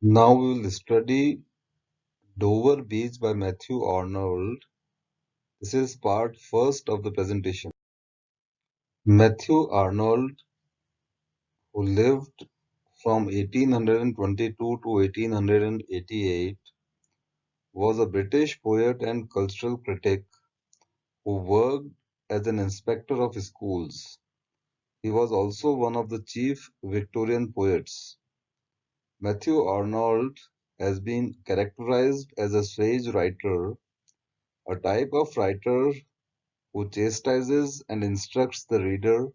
Now we will study Dover Beach by Matthew Arnold. This is part first of the presentation. Matthew Arnold, who lived from 1822 to 1888, was a British poet and cultural critic who worked as an inspector of schools. He was also one of the chief Victorian poets. Matthew Arnold has been characterized as a sage writer, a type of writer who chastises and instructs the reader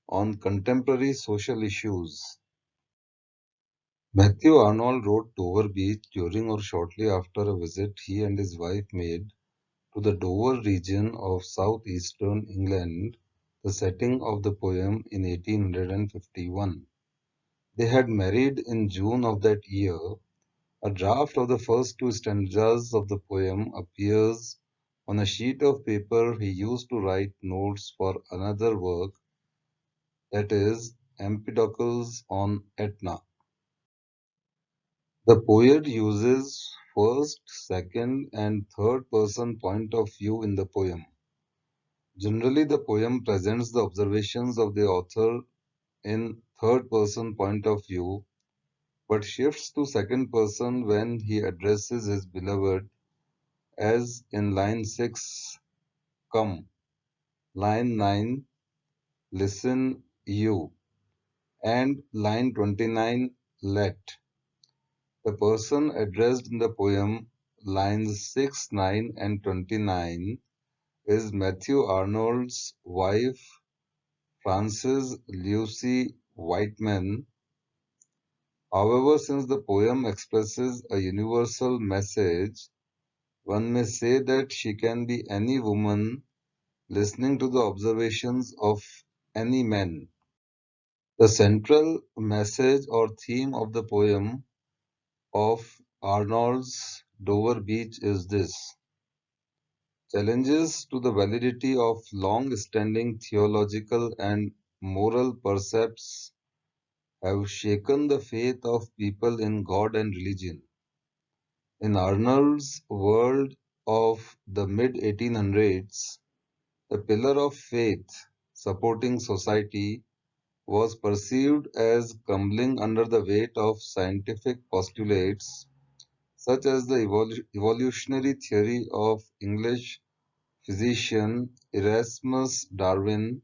on contemporary social issues. Matthew Arnold wrote Dover Beach during or shortly after a visit he and his wife made to the Dover region of southeastern England, the setting of the poem in 1851. They had married in June of that year. A draft of the first two stanzas of the poem appears on a sheet of paper he used to write notes for another work, that is, Empedocles on Etna. The poet uses first, second, and third person point of view in the poem. Generally, the poem presents the observations of the author in third person point of view, but shifts to second person when he addresses his beloved, as in line 6, come, line 9, listen you, and line 29, let. The person addressed in the poem, lines 6, 9, and 29, is Matthew Arnold's wife, Frances Lucy Whiteman. However, since the poem expresses a universal message, one may say that she can be any woman listening to the observations of any man. The central message or theme of the poem of Arnold's Dover Beach is this: challenges to the validity of long-standing theological and moral precepts have shaken the faith of people in God and religion. In Arnold's world of the mid-1800s, the pillar of faith supporting society was perceived as crumbling under the weight of scientific postulates such as the evolutionary theory of English physician Erasmus Darwin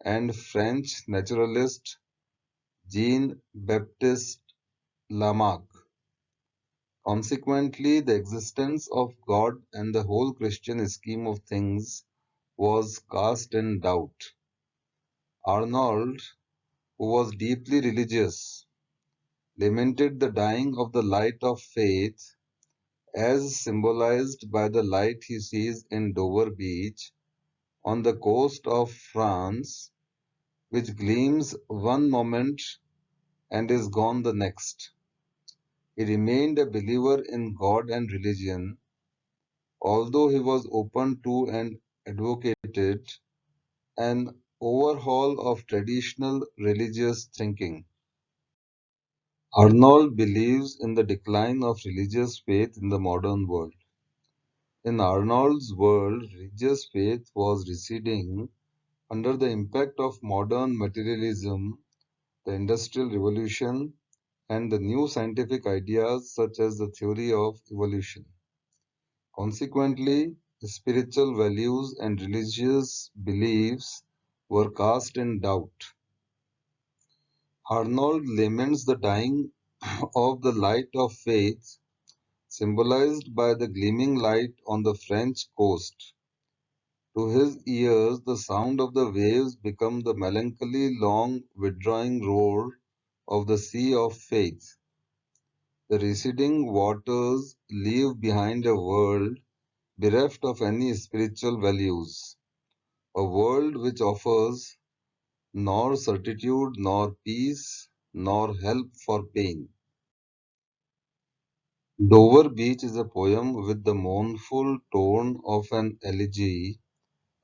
and French naturalist Jean-Baptiste Lamarck. Consequently, the existence of God and the whole Christian scheme of things was cast in doubt. Arnold, who was deeply religious, lamented the dying of the light of faith as symbolized by the light he sees in Dover Beach on the coast of France, which gleams one moment and is gone the next. He remained a believer in God and religion, although he was open to and advocated an overhaul of traditional religious thinking. Arnold believes in the decline of religious faith in the modern world. In Arnold's world, religious faith was receding under the impact of modern materialism, the Industrial Revolution, and the new scientific ideas such as the theory of evolution. Consequently, spiritual values and religious beliefs were cast in doubt. Arnold laments the dying of the light of faith, symbolized by the gleaming light on the French coast. To his ears, the sound of the waves become the melancholy, long withdrawing roar of the sea of faith. The receding waters leave behind a world bereft of any spiritual values, a world which offers nor certitude, nor peace, nor help for pain. Dover Beach is a poem with the mournful tone of an elegy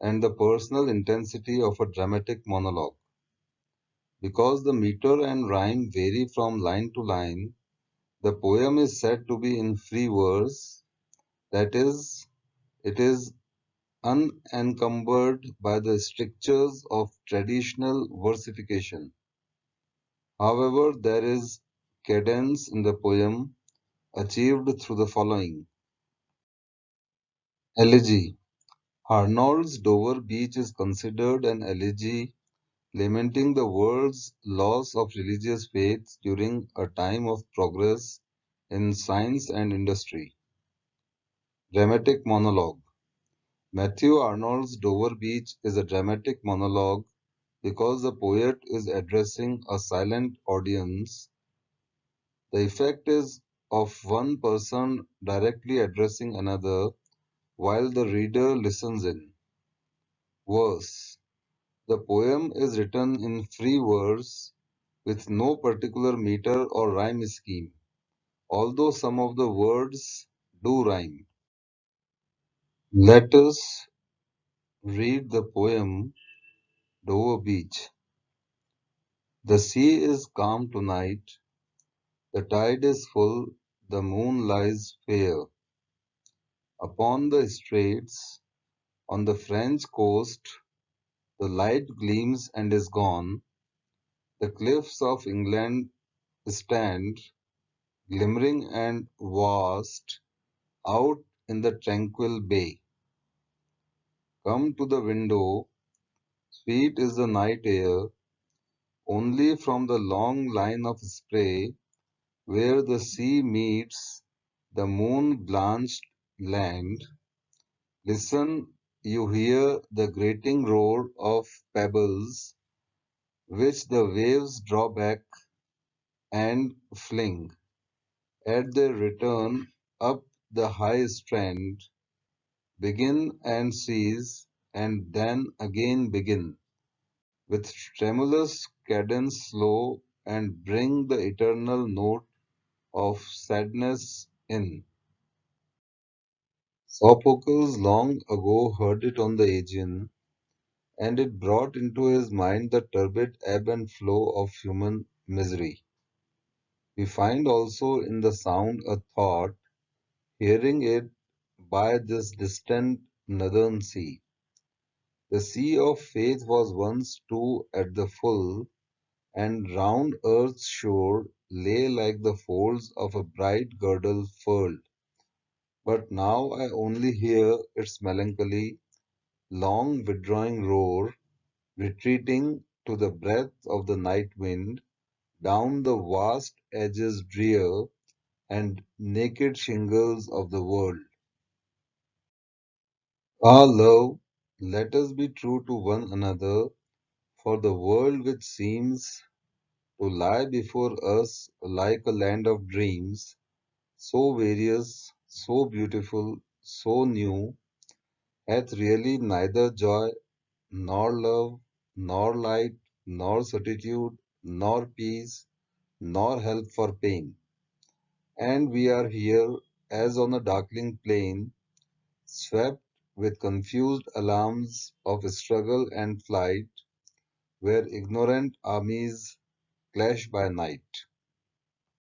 and the personal intensity of a dramatic monologue. Because the meter and rhyme vary from line to line, The poem is said to be in free verse, that is, it is unencumbered by the strictures of traditional versification. However, there is cadence in the poem achieved through the following. Elegy. Arnold's Dover Beach is considered an elegy lamenting the world's loss of religious faith during a time of progress in science and industry. Dramatic monologue. Matthew Arnold's Dover Beach is a dramatic monologue because the poet is addressing a silent audience. The effect is of one person directly addressing another while the reader listens in. Verse. The poem is written in free verse with no particular meter or rhyme scheme, although some of the words do rhyme. Let us read the poem Dover Beach. The sea is calm tonight, the tide is full, the moon lies fair. Upon the straits, on the French coast, the light gleams and is gone. The cliffs of England stand, glimmering and vast, out in the tranquil bay. Come to the window, sweet is the night air, only from the long line of spray where the sea meets the moon-blanched land. Listen, you hear the grating roar of pebbles which the waves draw back and fling, at their return up the high strand, begin and cease, and then again begin, with tremulous cadence slow, and bring the eternal note of sadness in. Sophocles long ago heard it on the Aegean, and it brought into his mind the turbid ebb and flow of human misery. We find also in the sound a thought, hearing it by this distant northern sea. The sea of faith was once too at the full, and round earth's shore lay like the folds of a bright girdle furled. But now I only hear its melancholy, long withdrawing roar, retreating to the breath of the night wind, down the vast edges drear and naked shingles of the world. Ah, love, let us be true to one another, for the world which seems to lie before us like a land of dreams, so various, so beautiful, so new, hath really neither joy, nor love, nor light, nor certitude, nor peace, nor help for pain. And we are here as on a darkling plain, swept with confused alarms of struggle and flight, where ignorant armies clash by night.